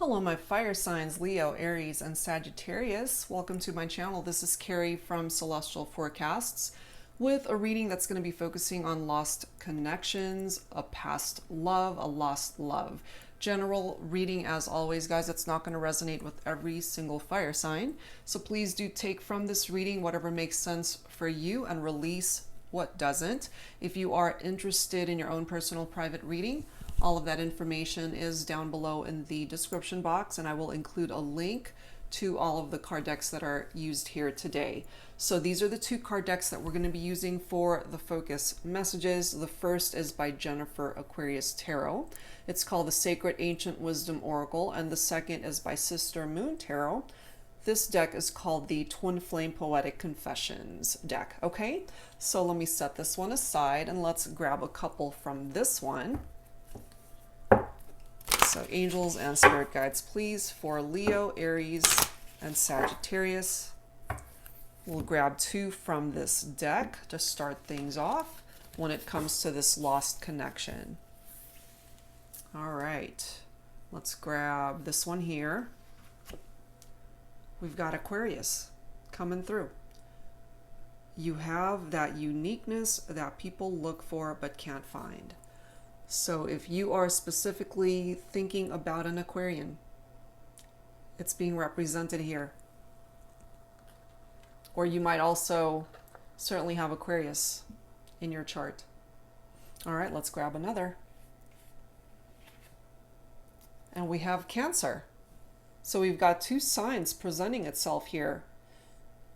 Hello my fire signs, Leo, Aries, and Sagittarius. Welcome to my channel. This is Carrie from Celestial Forecasts with a reading that's going to be focusing on lost connections, a past love, a lost love. General reading as always, guys. It's not going to resonate with every single fire sign. So please do take from this reading whatever makes sense for you and release what doesn't. If you are interested in your own personal private reading, all of that information is down below in the description box, and I will include a link to all of the card decks that are used here today. So these are the two card decks that we're going to be using for the focus messages. The first is by Jennifer Aquarius Tarot. It's called the Sacred Ancient Wisdom Oracle, and the second is by Sister Moon Tarot. This deck is called the Twin Flame Poetic Confessions deck. Okay, so let me set this one aside and let's grab a couple from this one. So angels and spirit guides, please, for Leo, Aries, and Sagittarius. We'll grab two from this deck to start things off when it comes to this lost connection. All right, let's grab this one here. We've got Aquarius coming through. You have that uniqueness that people look for but can't find. So if you are specifically thinking about an Aquarian, it's being represented here. Or you might also certainly have Aquarius in your chart. All right, let's grab another. And we have Cancer. So we've got two signs presenting itself here.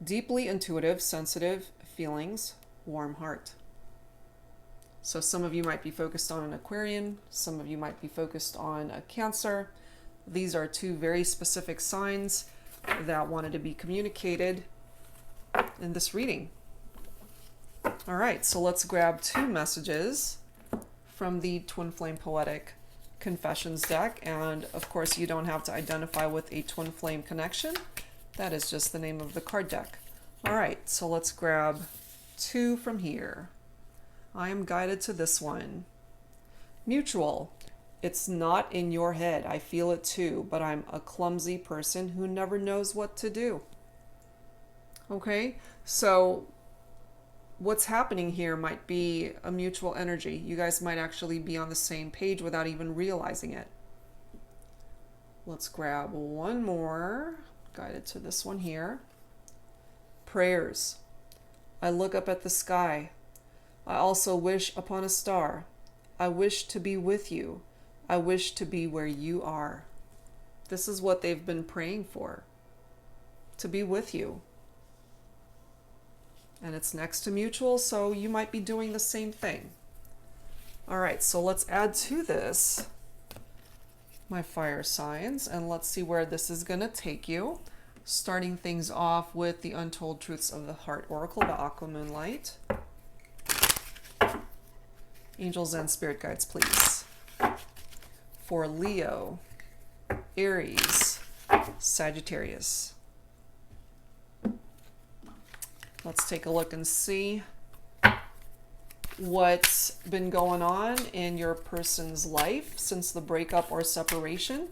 Deeply intuitive, sensitive feelings, warm heart. So some of you might be focused on an Aquarian, some of you might be focused on a Cancer. These are two very specific signs that wanted to be communicated in this reading. All right, so let's grab two messages from the Twin Flame Poetic Confessions deck. And of course, you don't have to identify with a twin flame connection. That is just the name of the card deck. All right, so let's grab two from here. I am guided to this one. Mutual. It's not in your head. I feel it too, but I'm a clumsy person who never knows what to do. Okay, so what's happening here might be a mutual energy. You guys might actually be on the same page without even realizing it. Let's grab one more. Guided to this one here. Prayers. I look up at the sky. I also wish upon a star. I wish to be with you. I wish to be where you are. This is what they've been praying for. To be with you. And it's next to mutual, so you might be doing the same thing. All right, so let's add to this my fire signs, and let's see where this is going to take you. Starting things off with the Untold Truths of the Heart Oracle by Aqua Moonlight. Angels and spirit guides, please. For Leo, Aries, Sagittarius. Let's take a look and see what's been going on in your person's life since the breakup or separation.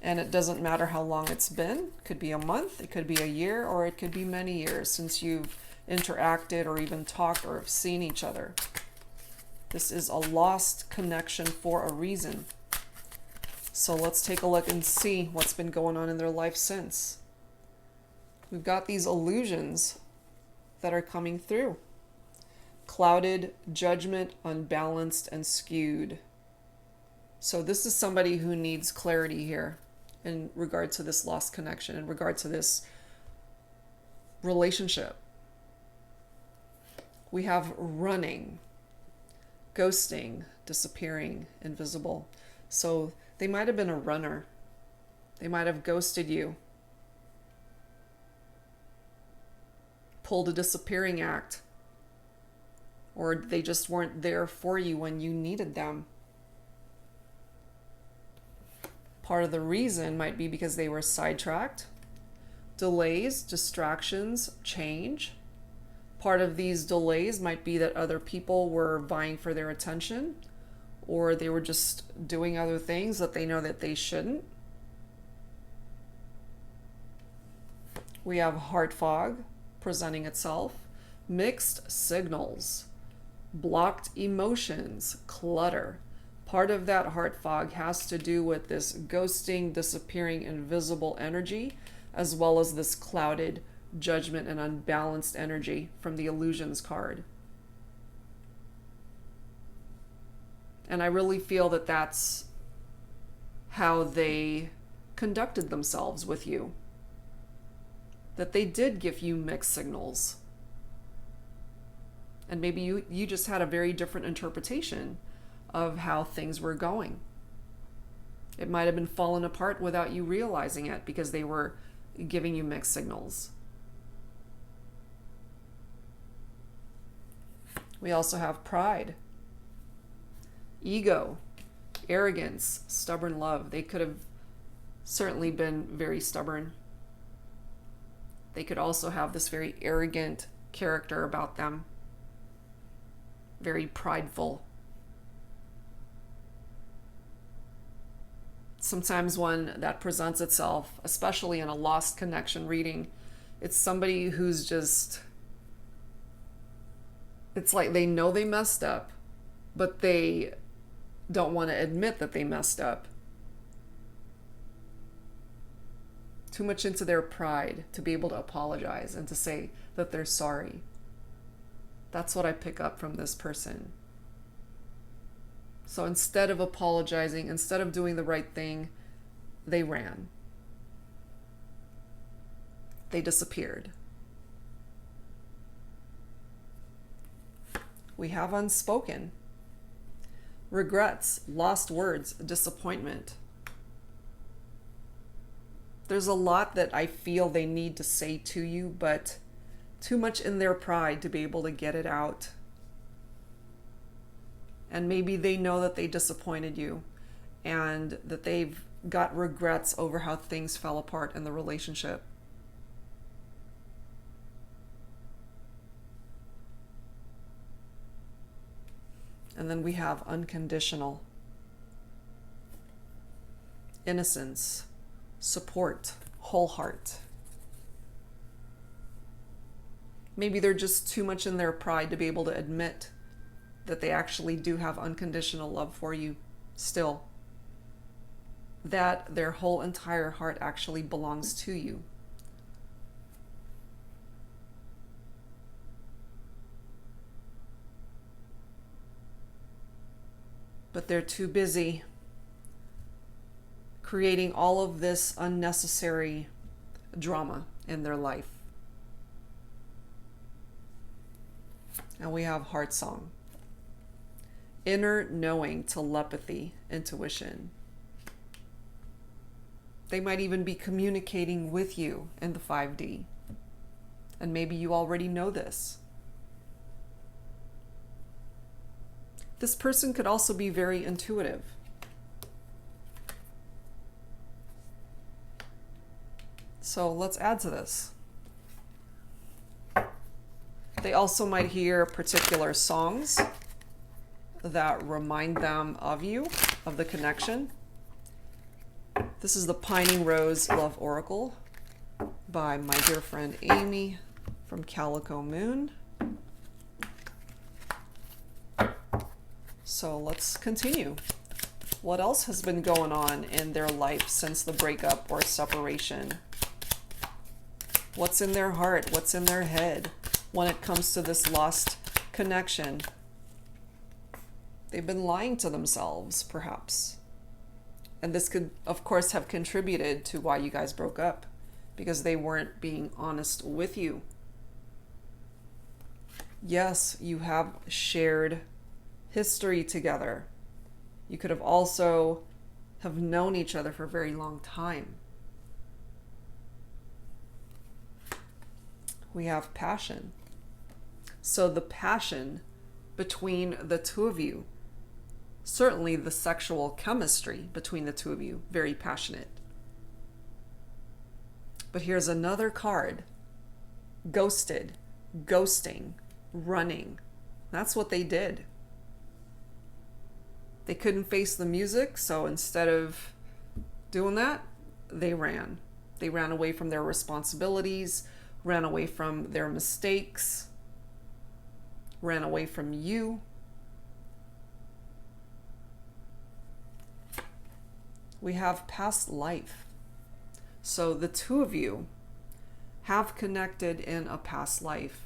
And it doesn't matter how long it's been. It could be a month, it could be a year, or it could be many years since you've interacted or even talked or have seen each other. This is a lost connection for a reason. So let's take a look and see what's been going on in their life since. We've got these illusions that are coming through. Clouded, judgment, unbalanced, and skewed. So this is somebody who needs clarity here in regard to this lost connection, in regard to this relationship. We have running, ghosting, disappearing, invisible. So they might have been a runner. They might have ghosted you. Pulled a disappearing act. Or they just weren't there for you when you needed them. Part of the reason might be because they were sidetracked. Delays, distractions, change. Part of these delays might be that other people were vying for their attention, or they were just doing other things that they know that they shouldn't. We have heart fog presenting itself, mixed signals, blocked emotions, clutter. Part of that heart fog has to do with this ghosting, disappearing, invisible energy, as well as this clouded judgment and unbalanced energy from the illusions card. And I really feel that that's how they conducted themselves with you. That they did give you mixed signals. And maybe you just had a very different interpretation of how things were going. It might have been falling apart without you realizing it because they were giving you mixed signals. We also have pride, ego, arrogance, stubborn love. They could have certainly been very stubborn. They could also have this very arrogant character about them, very prideful. Sometimes when that presents itself, especially in a lost connection reading, it's somebody who's just, it's like they know they messed up, but they don't want to admit that they messed up. Too much into their pride to be able to apologize and to say that they're sorry. That's what I pick up from this person. So instead of apologizing, instead of doing the right thing, they ran. They disappeared. We have unspoken. Regrets, lost words, disappointment. There's a lot that I feel they need to say to you, but too much in their pride to be able to get it out. And maybe they know that they disappointed you and that they've got regrets over how things fell apart in the relationship. And then we have unconditional. Innocence, support, whole heart. Maybe they're just too much in their pride to be able to admit that they actually do have unconditional love for you still. That their whole entire heart actually belongs to you. But they're too busy creating all of this unnecessary drama in their life. And we have heart song. Inner knowing, telepathy, intuition. They might even be communicating with you in the 5D. And maybe you already know this. This person could also be very intuitive. So let's add to this. They also might hear particular songs that remind them of you, of the connection. This is the Pining Rose Love Oracle by my dear friend Amy from Calico Moon. So let's continue. What else has been going on in their life since the breakup or separation? What's in their heart? What's in their head when it comes to this lost connection? They've been lying to themselves, perhaps. And this could, of course, have contributed to why you guys broke up, because they weren't being honest with you. Yes, you have shared history together. You could have also have known each other for a very long time. We have passion. So the passion between the two of you, certainly the sexual chemistry between the two of you, very passionate. But here's another card. Ghosted, ghosting, running. That's what they did. They couldn't face the music, so instead of doing that, they ran. They ran away from their responsibilities, ran away from their mistakes, ran away from you. We have past life. So the two of you have connected in a past life.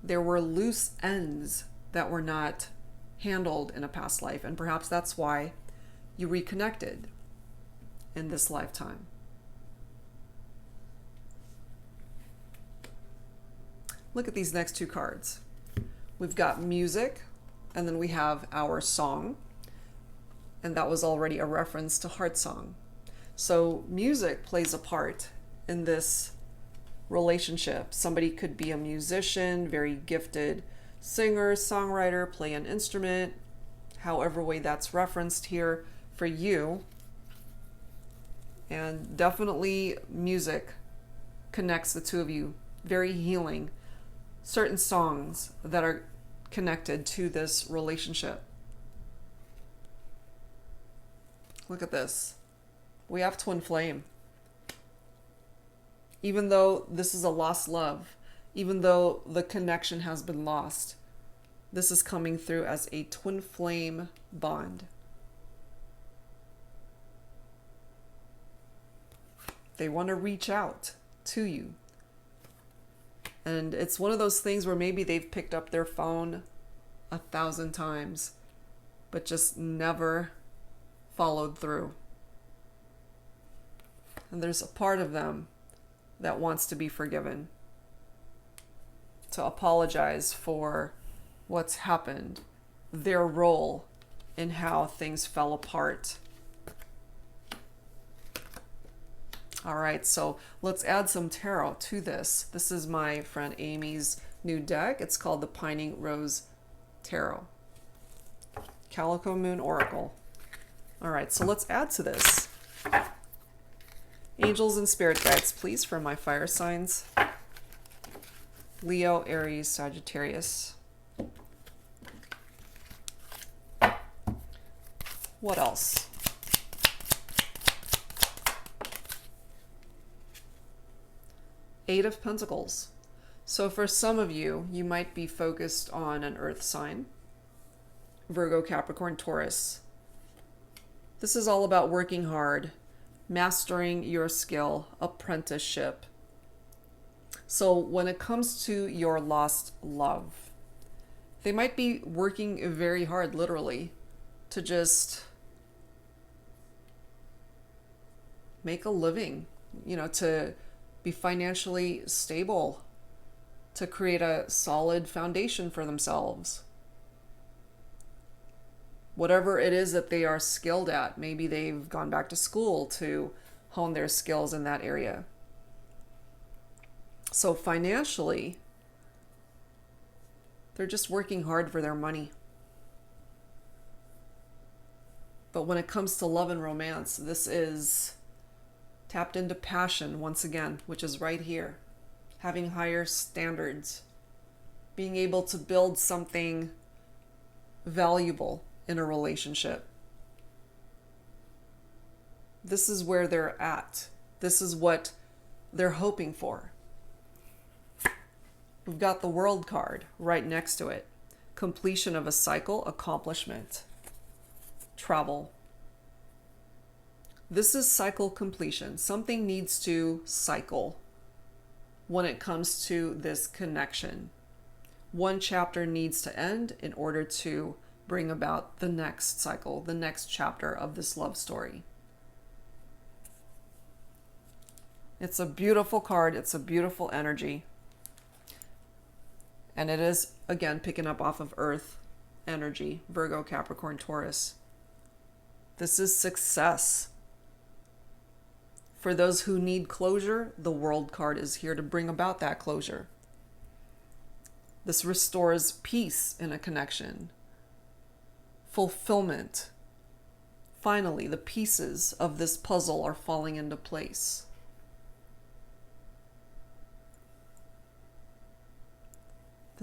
There were loose ends that were not handled in a past life, and perhaps that's why you reconnected in this lifetime. Look at these next two cards. We've got music, and then we have our song, and that was already a reference to Heart Song. So music plays a part in this relationship. Somebody could be a musician, very gifted singer, songwriter, play an instrument, however way that's referenced here for you. And definitely music connects the two of you, very healing. Certain songs that are connected to this relationship. Look at this. We have twin flame. Even though this is a lost love, even though the connection has been lost, this is coming through as a twin flame bond. They want to reach out to you. And it's one of those things where maybe they've picked up their phone 1,000 times, but just never followed through. And there's a part of them that wants to be forgiven, to apologize for what's happened, their role in how things fell apart. All right, so let's add some tarot to this. This is my friend Amy's new deck. It's called the Pining Rose Tarot. Calico Moon Oracle. All right, so let's add to this. Angels and spirit guides, please, for my fire signs. Leo, Aries, Sagittarius. What else? Eight of Pentacles. So for some of you, you might be focused on an earth sign. Virgo, Capricorn, Taurus. This is all about working hard, mastering your skill, apprenticeship. So when it comes to your lost love, they might be working very hard, literally, to just make a living, to be financially stable, to create a solid foundation for themselves. Whatever it is that they are skilled at, maybe they've gone back to school to hone their skills in that area. So financially, they're just working hard for their money. But when it comes to love and romance, this is tapped into passion once again, which is right here. Having higher standards. Being able to build something valuable in a relationship. This is where they're at. This is what they're hoping for. We've got the World card right next to it. Completion of a cycle, accomplishment, travel. This is cycle completion. Something needs to cycle when it comes to this connection. One chapter needs to end in order to bring about the next cycle, the next chapter of this love story. It's a beautiful card. It's a beautiful energy. And it is, again, picking up off of Earth energy, Virgo, Capricorn, Taurus. This is success. For those who need closure, the World card is here to bring about that closure. This restores peace in a connection. Fulfillment. Finally, the pieces of this puzzle are falling into place.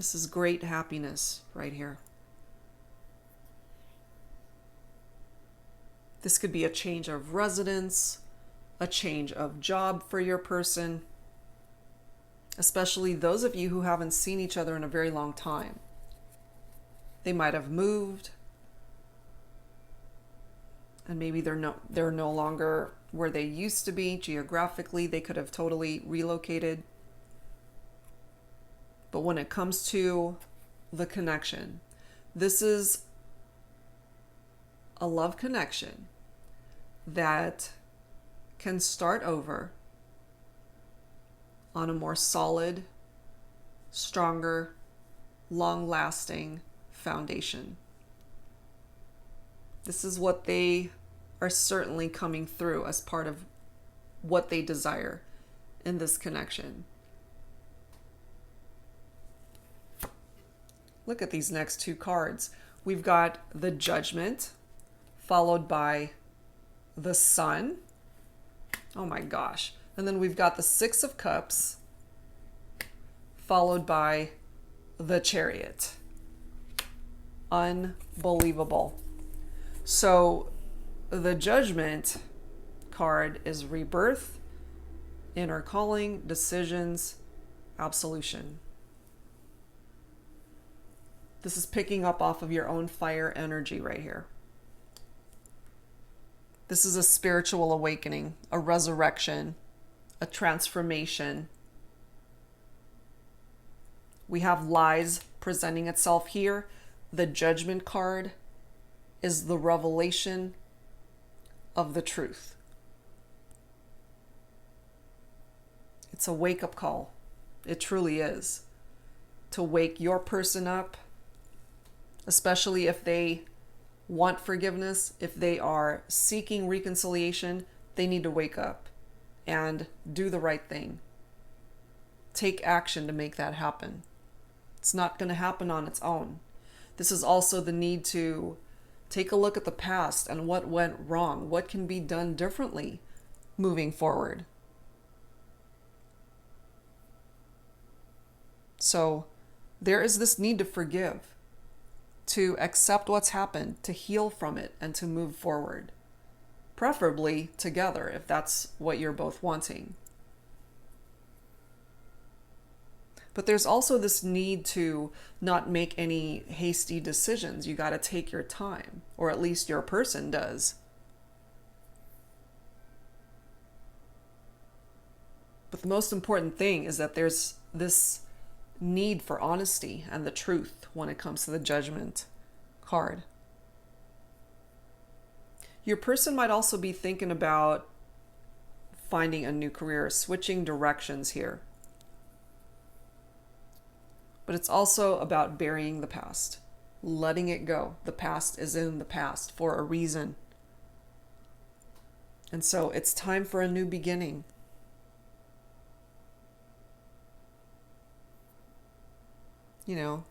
This is great happiness right here. This could be a change of residence, a change of job for your person, especially those of you who haven't seen each other in a very long time. They might have moved, and maybe they're no longer where they used to be geographically. They could have totally relocated. But when it comes to the connection, this is a love connection that can start over on a more solid, stronger, long-lasting foundation. This is what they are certainly coming through as part of what they desire in this connection. Look at these next two cards. We've got the Judgment, followed by the Sun. Oh my gosh. And then we've got the Six of Cups, followed by the Chariot. Unbelievable. So the Judgment card is rebirth, inner calling, decisions, absolution. This is picking up off of your own fire energy right here. This is a spiritual awakening, a resurrection, a transformation. We have lies presenting itself here. The Judgment card is the revelation of the truth. It's a wake-up call. It truly is. To wake your person up, especially if they want forgiveness, if they are seeking reconciliation, they need to wake up and do the right thing. Take action to make that happen. It's not going to happen on its own. This is also the need to take a look at the past and what went wrong, what can be done differently moving forward. So there is this need to forgive, to accept what's happened, to heal from it, and to move forward. Preferably together, if that's what you're both wanting. But there's also this need to not make any hasty decisions. You got to take your time, or at least your person does. But the most important thing is that there's this need for honesty and the truth when it comes to the Judgment card. Your person might also be thinking about finding a new career, switching directions here. But it's also about burying the past, letting it go. The past is in the past for a reason. And so it's time for a new beginning.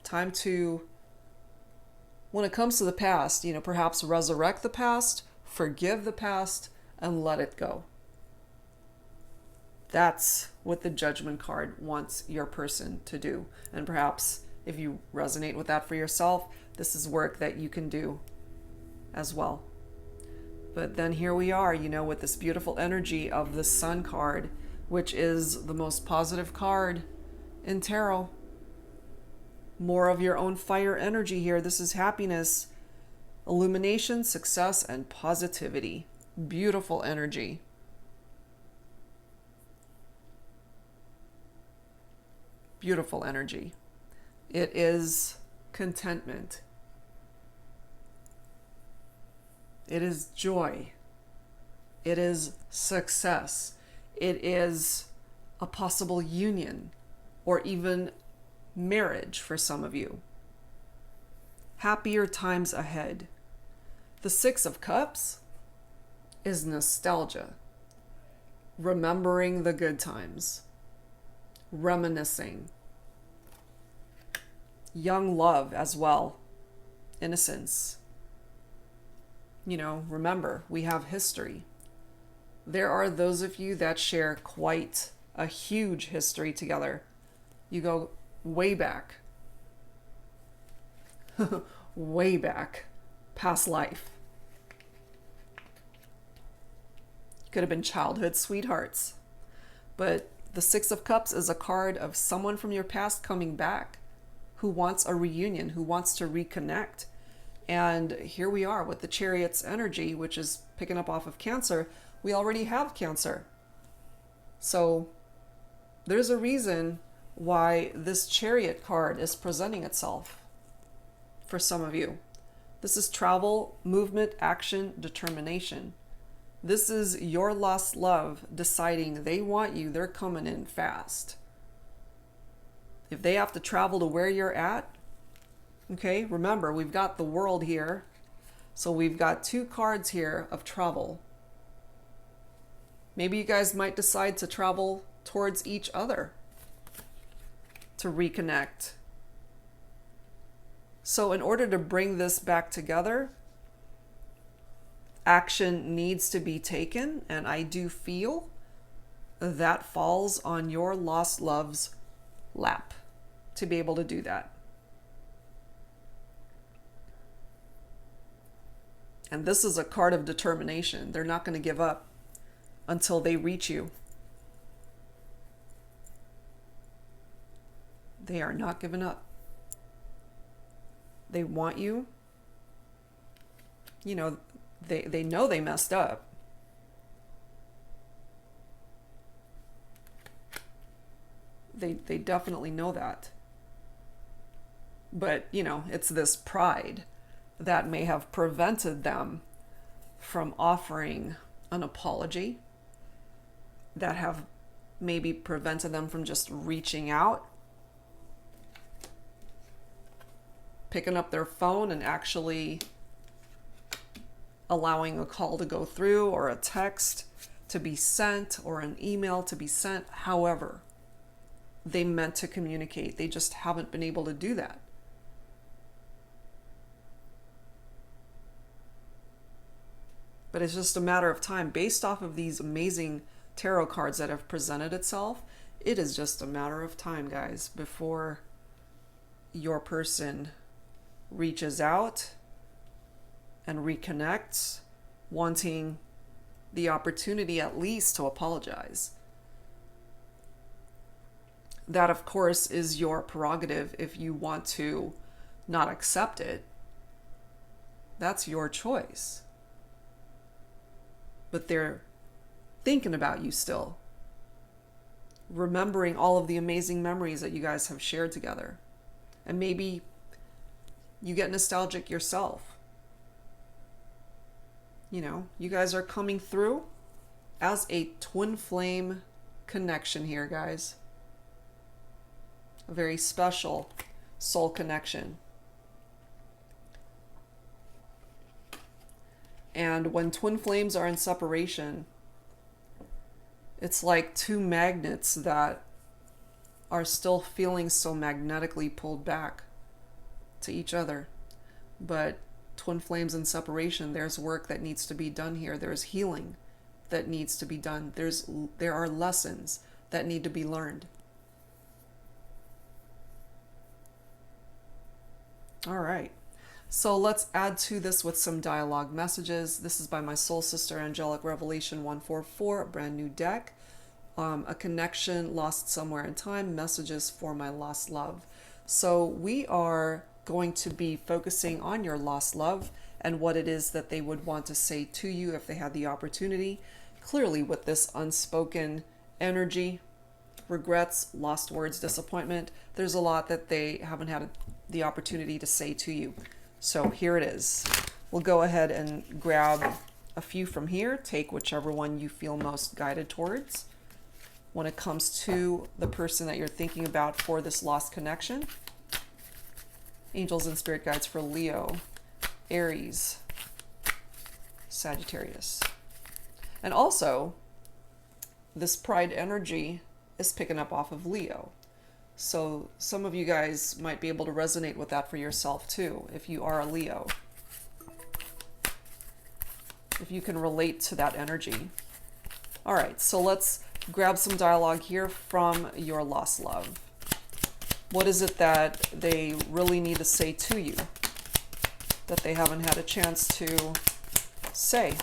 Time to, when it comes to the past, perhaps resurrect the past, forgive the past, and let it go. That's what the Judgment card wants your person to do. And perhaps if you resonate with that for yourself, this is work that you can do as well. But then here we are, with this beautiful energy of the Sun card, which is the most positive card in tarot. More of your own fire energy here. This is happiness, illumination, success, and positivity. Beautiful energy. Beautiful energy. It is contentment. It is joy. It is success. It is a possible union or even marriage for some of you. Happier times ahead. The Six of Cups is nostalgia. Remembering the good times. Reminiscing. Young love as well. Innocence. Remember, we have history. There are those of you that share quite a huge history together. You go way back. Way back. Past life. Could have been childhood sweethearts. But the Six of Cups is a card of someone from your past coming back who wants a reunion, who wants to reconnect. And here we are with the Chariot's energy, which is picking up off of Cancer. We already have Cancer. So there's a reason why this Chariot card is presenting itself for some of you. This is travel, movement, action, determination. This is your lost love deciding they want you, they're coming in fast. If they have to travel to where you're at, okay, remember, we've got the World here. So we've got two cards here of travel. Maybe you guys might decide to travel towards each other to reconnect. So in order to bring this back together, action needs to be taken, and I do feel that falls on your lost love's lap to be able to do that. And this is a card of determination. They're not going to give up until they reach you. They are not giving up. They want you. You know, they know they messed up. They definitely know that. But, you know, it's this pride that may have prevented them from offering an apology, that have maybe prevented them from just reaching out, picking up their phone and actually allowing a call to go through, or a text to be sent, or an email to be sent. However they meant to communicate, they just haven't been able to do that. But it's just a matter of time. Based off of these amazing tarot cards that have presented itself, it is just a matter of time, guys, before your person reaches out and reconnects, wanting the opportunity at least to apologize. That, of course, is your prerogative. If you want to not accept it, that's your choice. But they're thinking about you still, remembering all of the amazing memories that you guys have shared together. And maybe you get nostalgic yourself. You know, you guys are coming through as a twin flame connection here, guys. A very special soul connection. And when twin flames are in separation, it's like two magnets that are still feeling so magnetically pulled back to each other. But twin flames in separation, there's work that needs to be done here. There's healing that needs to be done. There are lessons that need to be learned. All right. So let's add to this with some dialogue messages. This is by my soul sister, Angelic Revelation 144, a brand new deck. A connection lost somewhere in time, messages for my lost love. So we are going to be focusing on your lost love and what it is that they would want to say to you if they had the opportunity. Clearly with this unspoken energy, regrets, lost words, disappointment, there's a lot that they haven't had the opportunity to say to you. So here it is. We'll go ahead and grab a few from here. Take whichever one you feel most guided towards when it comes to the person that you're thinking about for this lost connection. Angels and spirit guides for Leo, Aries, Sagittarius. And also, this pride energy is picking up off of Leo. So some of you guys might be able to resonate with that for yourself too, if you are a Leo. If you can relate to that energy. All right, so let's grab some dialogue here from your lost love. What is it that they really need to say to you that they haven't had a chance to say?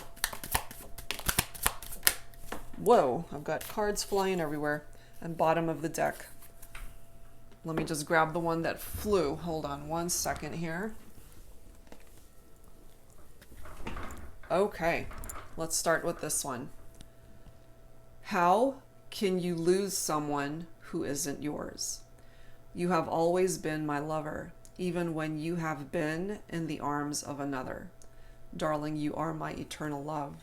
Whoa, I've got cards flying everywhere. And bottom of the deck. Let me just grab the one that flew. Hold on one second here. Okay, let's start with this one. How can you lose someone who isn't yours? You have always been my lover, even when you have been in the arms of another. Darling, you are my eternal love.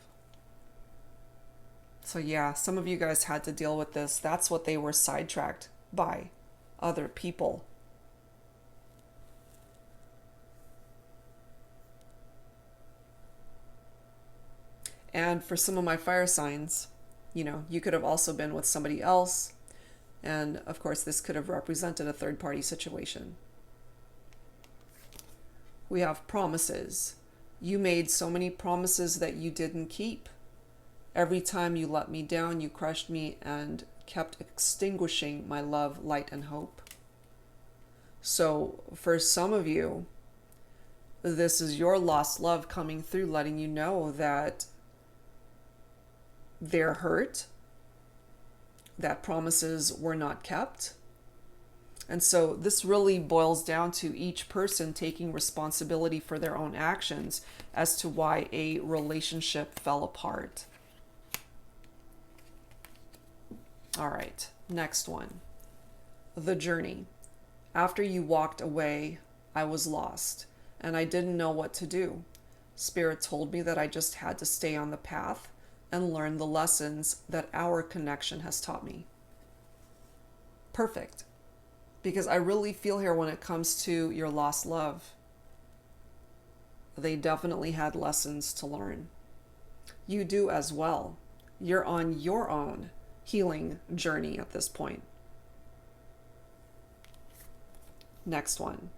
So yeah, some of you guys had to deal with this. That's what they were sidetracked by, other people. And for some of my fire signs, you could have also been with somebody else. And of course, this could have represented a third-party situation. We have promises. You made so many promises that you didn't keep. Every time you let me down, you crushed me and kept extinguishing my love, light, and hope. So for some of you, this is your lost love coming through, letting you know that they're hurt, that promises were not kept. And so this really boils down to each person taking responsibility for their own actions as to why a relationship fell apart. All right, next one. The journey. After you walked away, I was lost, and I didn't know what to do. Spirit told me that I just had to stay on the path and learn the lessons that our connection has taught me. Perfect. Because I really feel here when it comes to your lost love, they definitely had lessons to learn. You do as well. You're on your own healing journey at this point. Next one.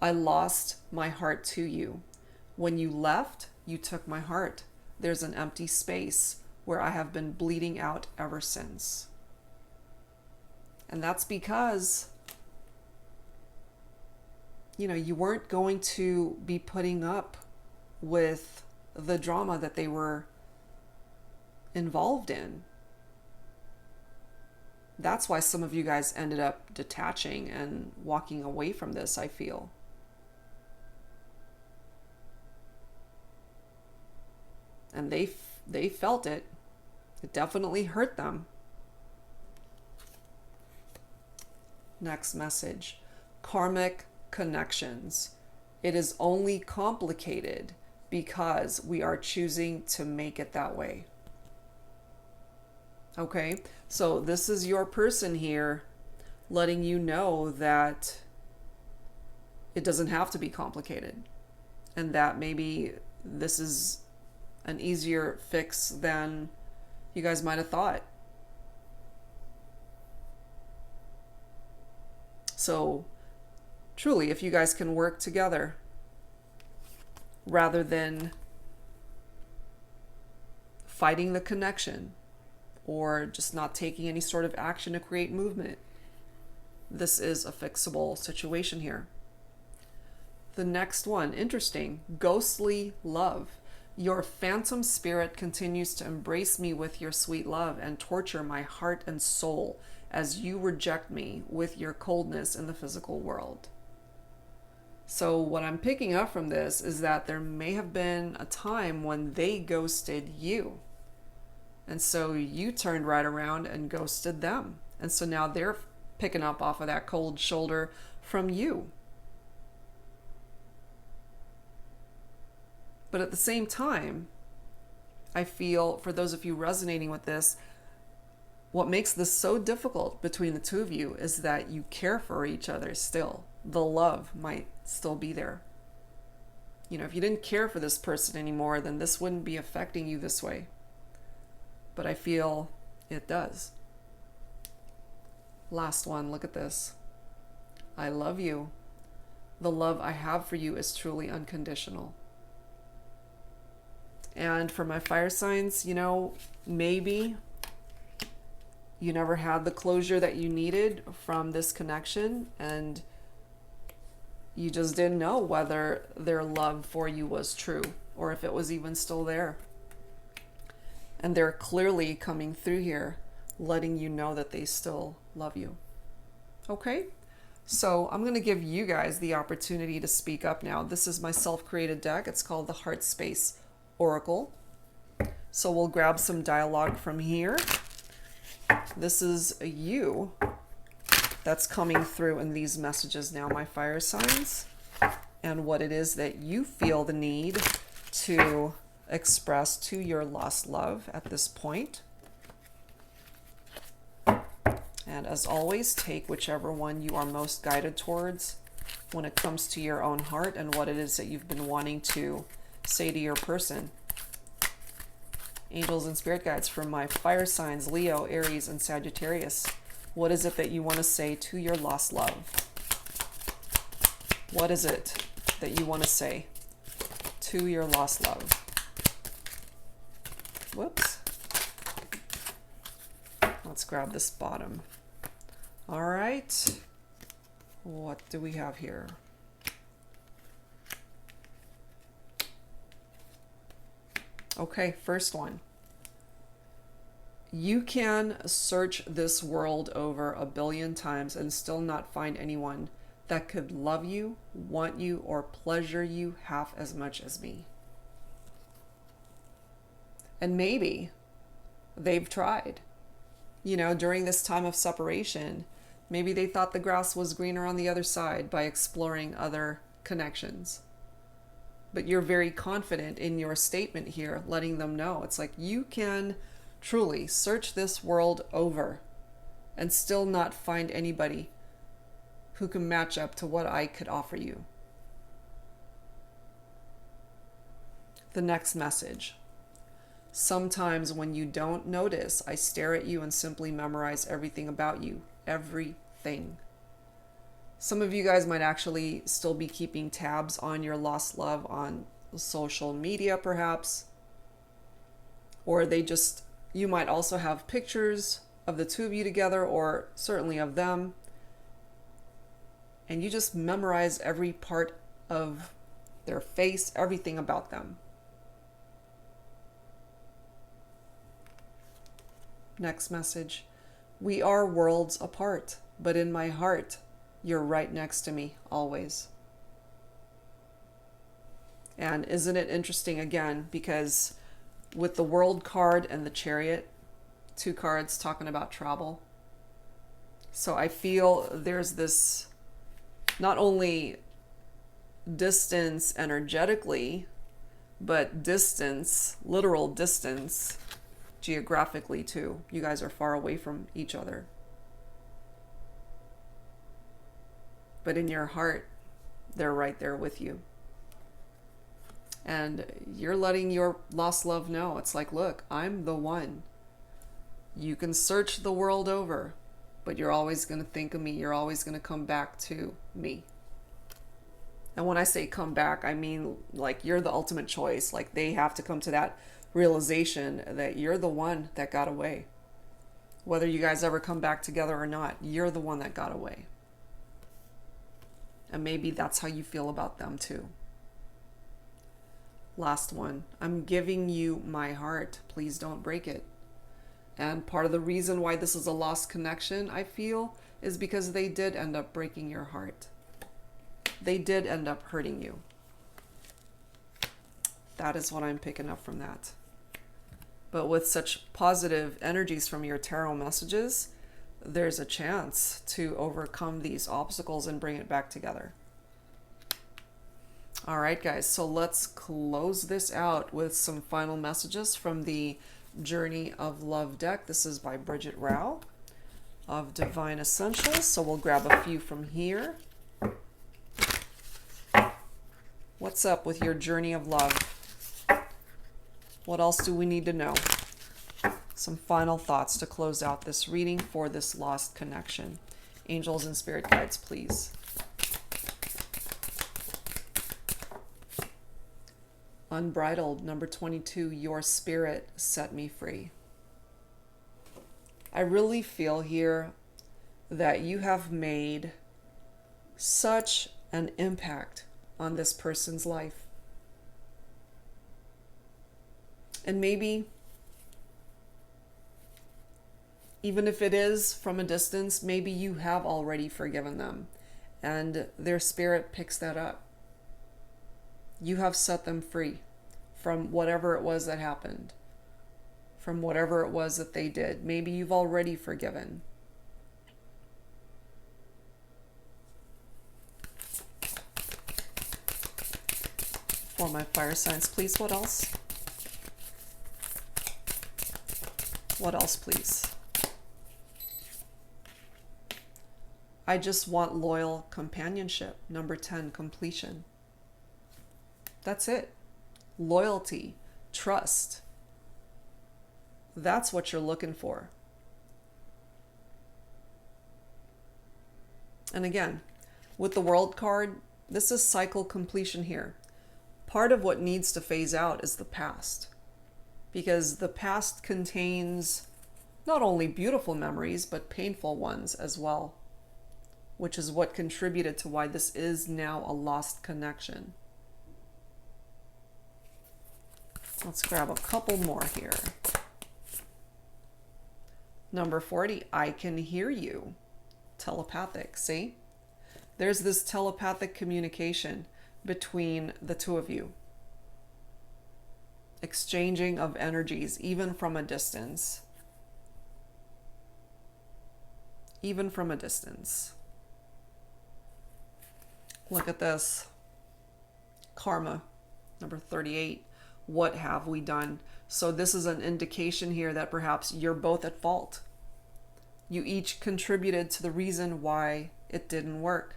I lost my heart to you. When you left, you took my heart. There's an empty space where I have been bleeding out ever since. And that's because, you weren't going to be putting up with the drama that they were involved in. That's why some of you guys ended up detaching and walking away from this, I feel. And they felt it. It definitely hurt them. Next message. Karmic connections. It is only complicated because we are choosing to make it that way. Okay, so this is your person here letting you know that it doesn't have to be complicated, and that maybe this is an easier fix than you guys might have thought. So truly, if you guys can work together rather than fighting the connection or just not taking any sort of action to create movement, this is a fixable situation here. The next one, interesting, ghostly love. Your phantom spirit continues to embrace me with your sweet love and torture my heart and soul as you reject me with your coldness in the physical world. So what I'm picking up from this is that there may have been a time when they ghosted you. And so you turned right around and ghosted them. And so now they're picking up off of that cold shoulder from you. But at the same time, I feel, for those of you resonating with this, what makes this so difficult between the two of you is that you care for each other still. The love might still be there. If you didn't care for this person anymore, then this wouldn't be affecting you this way. But I feel it does. Last one, look at this. I love you. The love I have for you is truly unconditional. And for my fire signs, maybe you never had the closure that you needed from this connection, and you just didn't know whether their love for you was true or if it was even still there. And they're clearly coming through here, letting you know that they still love you. Okay? So I'm going to give you guys the opportunity to speak up now. This is my self-created deck. It's called the HeartSpace Oracle. So we'll grab some dialogue from here. This is you that's coming through in these messages now, my fire signs, and what it is that you feel the need to express to your lost love at this point. And as always, take whichever one you are most guided towards when it comes to your own heart and what it is that you've been wanting to say to your person. Angels and spirit guides from my fire signs, Leo, Aries, and Sagittarius. What is it that you want to say to your lost love? What is it that you want to say to your lost love? Whoops. Let's grab this bottom. All right. What do we have here? Okay, first one. You can search this world over 1 billion times and still not find anyone that could love you, want you, or pleasure you half as much as me. And maybe they've tried. You know, during this time of separation, maybe they thought the grass was greener on the other side by exploring other connections. But you're very confident in your statement here, letting them know. It's like you can truly search this world over and still not find anybody who can match up to what I could offer you. The next message. Sometimes when you don't notice, I stare at you and simply memorize everything about you. Everything. Some of you guys might actually still be keeping tabs on your lost love on social media, perhaps. Or you might also have pictures of the two of you together, or certainly of them. And you just memorize every part of their face, everything about them. Next message. We are worlds apart, but in my heart, you're right next to me always. And isn't it interesting again, because with the World card and the Chariot, 2 cards talking about travel. So I feel there's this not only distance energetically, but distance, literal distance, geographically too. You guys are far away from each other. But in your heart, they're right there with you. And you're letting your lost love know. It's like, look, I'm the one. You can search the world over, but you're always going to think of me. You're always going to come back to me. And when I say come back, I mean like you're the ultimate choice. Like they have to come to that realization that you're the one that got away. Whether you guys ever come back together or not, you're the one that got away. And maybe that's how you feel about them too. Last one. I'm giving you my heart. Please don't break it. And part of the reason why this is a lost connection, I feel, is because they did end up breaking your heart. They did end up hurting you. That is what I'm picking up from that. But with such positive energies from your tarot messages, there's a chance to overcome these obstacles and bring it back together. All right, guys, so let's close this out with some final messages from the Journey of Love deck. This is by Bridget Rao of Divine Essentials. So we'll grab a few from here. What's up with your journey of love? What else do we need to know? Some final thoughts to close out this reading for this lost connection. Angels and spirit guides, please. Unbridled, number 22, your spirit set me free. I really feel here that you have made such an impact on this person's life. And maybe Even if it is from a distance, maybe you have already forgiven them and their spirit picks that up. You have set them free from whatever it was that happened, from whatever it was that they did. Maybe you've already forgiven. For my fire signs, please. What else? What else, please? I just want loyal companionship. Number 10, completion. That's it. Loyalty, trust. That's what you're looking for. And again, with the World card, this is cycle completion here. Part of what needs to phase out is the past, because the past contains not only beautiful memories, but painful ones as well, which is what contributed to why this is now a lost connection. Let's grab a couple more here. Number 40, I can hear you. Telepathic, see? There's this telepathic communication between the two of you. Exchanging of energies, even from a distance. Even from a distance. Look at this. Karma, number 38. What have we done? So this is an indication here that perhaps you're both at fault. You each contributed to the reason why it didn't work.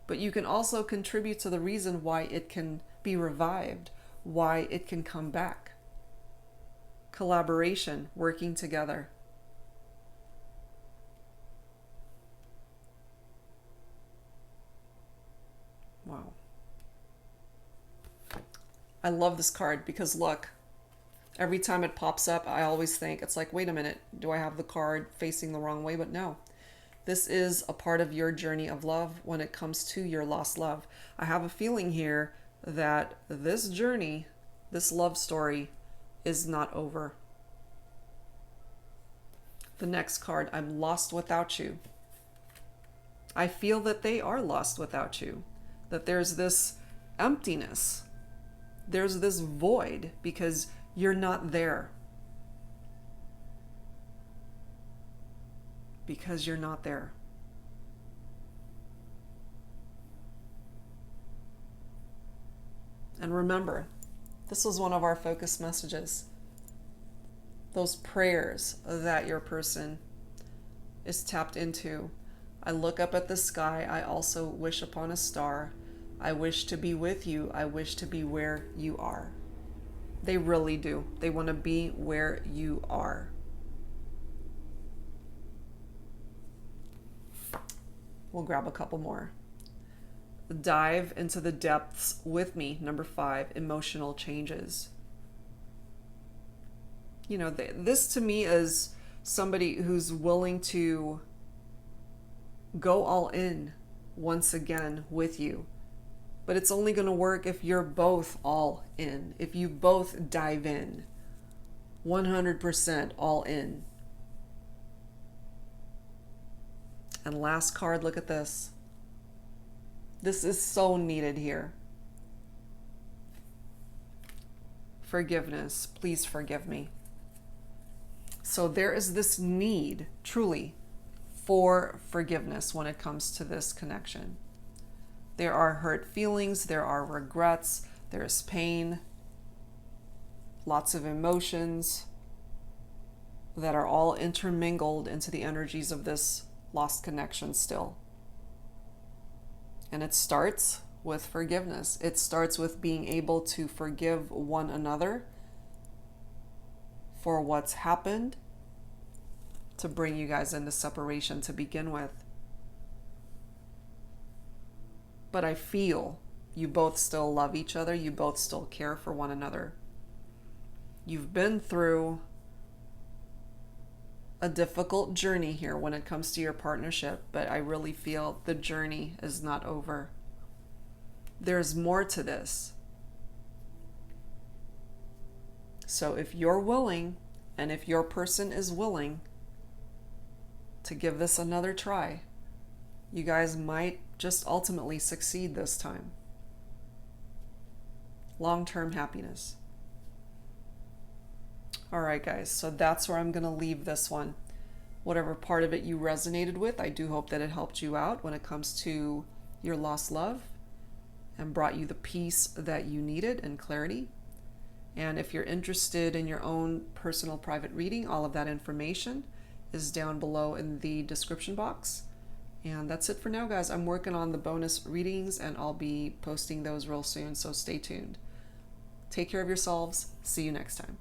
But you can also contribute to the reason why it can be revived, why it can come back. Collaboration, working together. Wow. I love this card because look, every time it pops up, I always think, it's like, wait a minute, do I have the card facing the wrong way? But no, this is a part of your journey of love when it comes to your lost love. I have a feeling here that this journey, this love story, is not over. The next card, I'm lost without you. I feel that they are lost without you, that there's this emptiness. There's this void because you're not there. Because you're not there. And remember, this was one of our focus messages. Those prayers that your person is tapped into. I look up at the sky. I also wish upon a star. I wish to be with you. I wish to be where you are. They really do. They want to be where you are. We'll grab a couple more. Dive into the depths with me. Number 5, emotional changes. You know, this to me is somebody who's willing to go all in once again with you. But it's only going to work if you're both all in. If you both dive in. 100% all in. And last card, look at this. This is so needed here. Forgiveness. Please forgive me. So there is this need, truly, for forgiveness when it comes to this connection. There are hurt feelings, there are regrets, there is pain, lots of emotions that are all intermingled into the energies of this lost connection still. And it starts with forgiveness. It starts with being able to forgive one another for what's happened to bring you guys into separation to begin with. But I feel you both still love each other. You both still care for one another. You've been through a difficult journey here when it comes to your partnership, but I really feel the journey is not over. There's more to this. So if you're willing, and if your person is willing, to give this another try. You guys might just ultimately succeed this time. Long-term happiness. All right, guys, so that's where I'm going to leave this one. Whatever part of it you resonated with, I do hope that it helped you out when it comes to your lost love and brought you the peace that you needed and clarity. And if you're interested in your own personal private reading, all of that information is down below in the description box. And that's it for now, guys. I'm working on the bonus readings and I'll be posting those real soon, so stay tuned. Take care of yourselves. See you next time.